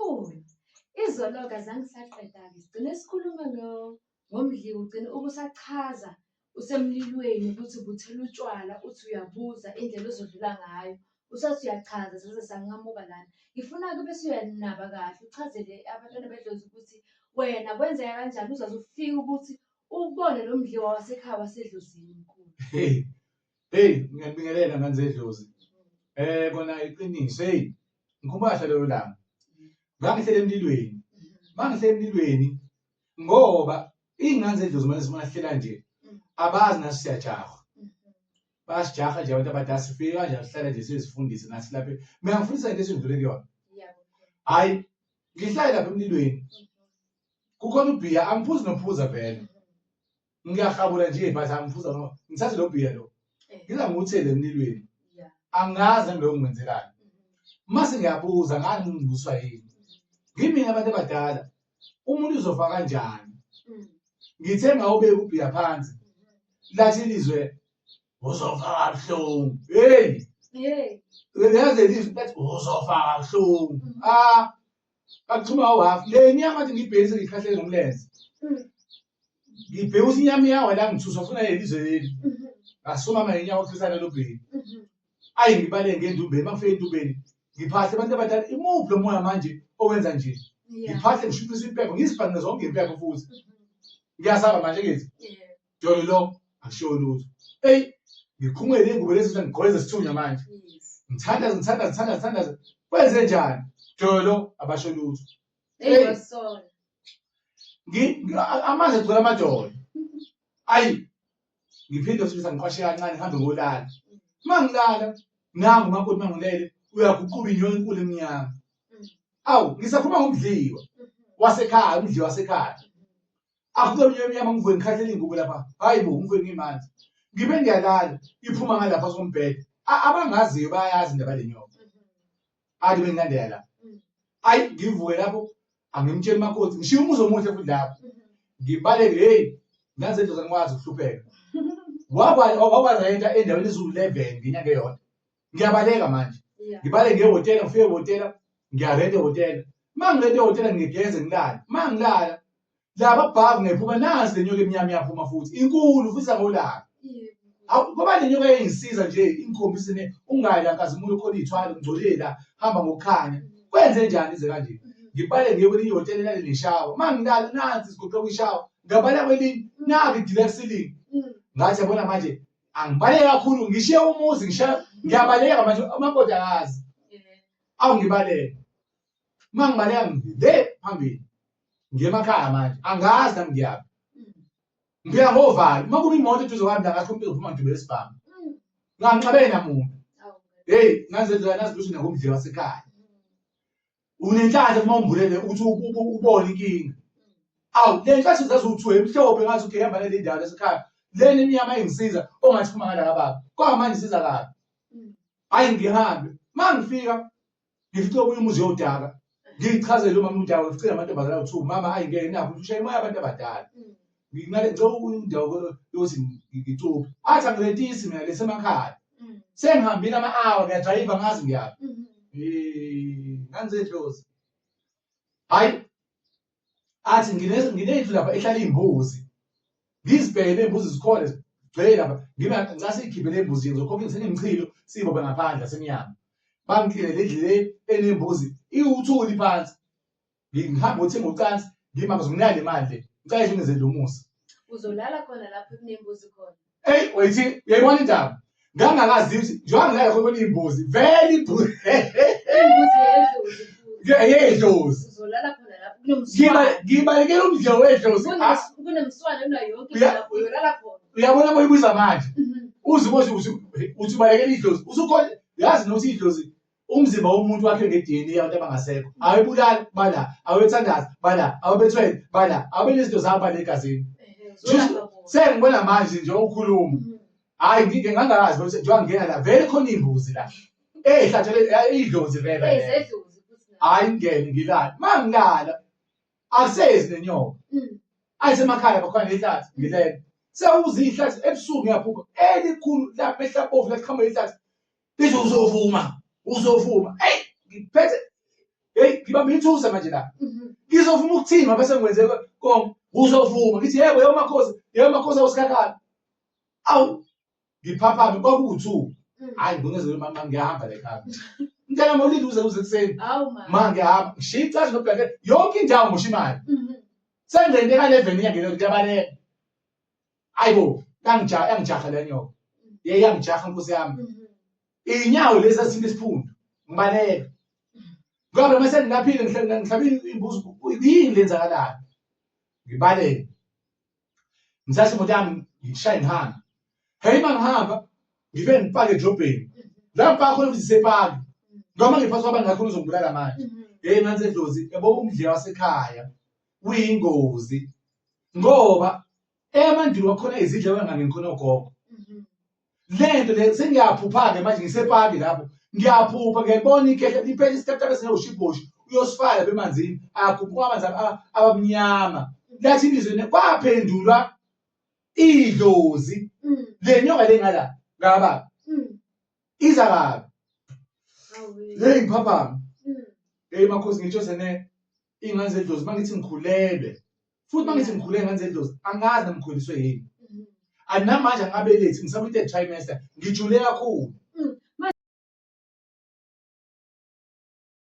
Mkhulu, izologa zangisaqeda-ke sigcine sikhuluma ngomdliwa ugcine ubusachaza usemlilweni ukuthi ubuthela utshwala uthi uyabuza indlela ozodlula ngayo. Usathi uyachaza saze sanqamuka lana. Ngifuna-ke bese uyalinaba kahle uchazele abantwana bedlozi ukuthi wena kwenzeka kanjani uzaze ufike ukuthi ubone lo mdliwa wasekhaya wasedlozini mkhulu. Ngiyabingelela ngane zedlozi. Kona iqiniso, ngikhumbula leyo langa. Ngangihlele emlilweni. Mangihlele emlilweni ngoba iy'ngane zedlozi manje sihlela nje abazi nathi siyajaha. Basijaha nje abantu abadala sifika kanjani sihlala nje sizifundise nathi lapha. Mina ngifundisa into esindlule kuyona. Hhayi, ngihlale lapha emlilweni. Kukhona ubhiya, angiphuzi nophuza vele. Ngiyahabula nje but angiphuza no. Ngithathe lo bhiya lo. Ngiza ngiwuthele emlilweni. Angazi ngiloyo ngwenzelani. Mase ngiyabuza ngani ngibuswa yini. Ngimina abantu abadala. Umuntu uzofa kanjani? Ngithe ngawubeka ubhiya phansi. Lathi ilizwe uzofa kabuhlungu. Uyazi ilizwe lathi uzofa kabuhlungu. Akuthuma wafi. Le nyama athi ngibhekise ngikhahlele ngomlenze. Ngibheke ukuthi inyama yawa la ngithuswa funa ilizwe leli. Asuma manje inyawo khisana lo bheki. Ayi ngibale ngendumbeni mangifike entubeni. Ngiphahle abantu abadala imuphi lo moya manje owenza nje. Ngiphahle ngishuphiswe impepho ngizibhanqe zonke impepho futhi. Ngiyasaba manje ngithi. Jolo lo akusho lutho. Ngikhumele ingubo lezi ngigqoke isithunya manje. Ngithandaza. Kwenze njani? Jolo abasho lutho. Amanje gcwele amajolo. Ayi ngiphinde futhi ngiqashe kancane ngihambe ngolala. Mangilala nangu umakoti mangilele uyaguquba inyoni enkulu emnyama. Awu ngisakhuluma ngomdliwa wasekhaya, umdliwa wasekhaya. Akulo inyoni emnyama ngivuke ngikhahlele ingubo lapha. Hayi bo ngivuke ngimanzi. Ngibe ngiyalala iphuma ngalapha sombhede. Abangaziyo bayazi indaba le nyoka. Athi bengandela la. Ayi ngivuke lapho angimtshela umakoti ngishiya umuzi omuhle futhi lapho. Ngibaleke ngaze indlozi angikwazi ukuhlupheka. Wakwazenza endaweni ezulu 11 ngenyanga eyodwa. Ngiyabaleka manje. Ngibaleke ngehhotela ngifike ehhotela ngiyarenta ehhotela. Mangirenta ehhotela ngigeze ngilala. Mangilala laba bhavu ngephuma nansi le nyoka emnyama iyaphuma futhi. Inkulu futhi sangolaka. Ngoba le nyoka yengisiza nje ingikhombise ungayi la nkazimulo khona iy'thwalo ngigcolela hamba ngokukhanya. Kwenze njani ize kanje? Ngibale ngiye kwelinye ihhotela elale neshawa. Mangilala nansi sigoqe kwishawa. Ngabaleka kwelinye naku idila ceiling. Ngathi yabona manje angibaleka kakhulu ngishiye umuzi ngiyabaleka manje amakoti akazi. Awu ngibaleka. Mangibaleka ngile phambili. Ngiye emakhaya manje angazi nami ngiyaphi. Ngiya ngovalo makuba imoto eduze kwami la ngathi umuntu uzophuma ngidubele isibhamu. Ngangixabene namuntu. Ngazenzela nazi ukuthi ngomdliwa wasekhaya. Unenhlanhla uma umbulele ukuthi ubone inkinga. Awu le nkathi uzazi ukuthi emhlophe ngathi ukhe hamba nale ndawo lasekhaya. Lena imnyama engisiza ongathi phuma ngala kababa. Kwa manje isiza kabi. Hayi ngihambe. Mangifika ngifice omunye umuzi yodaka. Ngichazele umama uDawo ngicela amantombazana awu mama hayi ngeke nakho ushaya imoya abantu abadala. Ngingale ngicela indawo yokuthi ngicuphe. Athi angilentisi mina lesemakhaya. Sengihambile ama-hour ngiyadrayiva ngazi ngiyaphi. Ngangizedlozi. Hayi athi nginendlu lapha ehlala iy'mbuzi. Ngizibheke lembuzi zikhona zigcwele lapha. Ngasiyikhiphe lembuzi ngizokhokha senimchilo sibobe ngaphandle semnyama. Bangikhile le ndlu enembuzi iwuthuli phansi. Ngihamba uthenga ucansi ngima ngizomnala imali. Ngicela nje ngizele umusa. Uzolala khona lapho kunembuzi khona. Wethi uyayibona indaba. Ngangakazi ukuthi njengoba ngilala khona imbuzi vele imbuzi. Yedlozi. Uzolala khona lapho kunomswane. Ngibalekela umdliwa wedlozi. Kunomswane una yonke lapho uyolala khona. Uyabona boyibuza manje. Uziboze uthi ubalekela idlozi. Usukhona yazi nokuthi idlozi umzimba womuntu wakhe nge-DNA abantu abangasekho. Awebulala bala, awethandaza bala, awebethwele bala, abenezinto zabo egazini. Sengibona manje nje ukhuluma. Hayi ngingangakazi ukuthi njengoba ngingena la vele khona imbuzi la. Ehlatshele idlozi vele. Hayi ngene ngilala. Mangilala asezi nenyoka. Ayisemakhaya bakhona lehlathi ngilele. Sewuze ihlathi ebusuku ngiyaphupha elikhulu lapha ehlabovu la sikhamba ihlathi. Uzofuma. Ngiphethe ngibamba ithusa manje la. Mhm. Ngizovuma ukuthini ngoba sengikwenze konke. Uzovuma ngithi yebo makhosi awusikhakhana. Awu ngiphaphame kwakuwu2. Hayi ngingezwe mama ngiyahamba la ekhaya. Ngicela mawulinde uze kuseni. Hawu ma. Ma ngiyahamba. Ngishiya icashi nobheke yonke indawo ngosha imali. Mhm. Sengilende ka11 inyanga ngiyabaleka. Ayibo yangijaha le nyoka. Yangijaha nkosi yami. Mhm. Inyawo lezi asinto isiphundu. Ngibaleka. Ngoba mase ngilaphile ngihlabile imbuzi yini lenzakalayo. Ngibaleka. Ngithatha imoto yami ngishaya ngihamba. Hey mangihamba ngive ngipake edrobheni. La ngipaka khona futhi sepaki. Noma ngiphathwa abantu ngakhona uzongibulala manje. Hey nansi edlozi yabo umdli wasekhaya uyingozi. Ngoba emandulo wakhona izidle wengane ngikhona ugogo. Lento le sengiyaphupha ke manje ngisepaki lapho. Ngiyaphupha ngiyabona ikhehla liphela isitepta bese ngiyoshiboshi uyosifala bemanzini ayakhuphuka amanzi abamnyama. Lathi ilizwe kwaphendulwa idlozi. Le nyoka lengala ngaba iza kabi. Hey ngiphaphama. Hey makhosi ngitsho sene ingane zedlozi mangithi ngikhulelwe. Futhi mangithi ngikhulelwe ingane zedlozi angazi ngikhuliswe yini. Anamanje angabelethi ngisaba i3rd trimester ngijule kakhulu.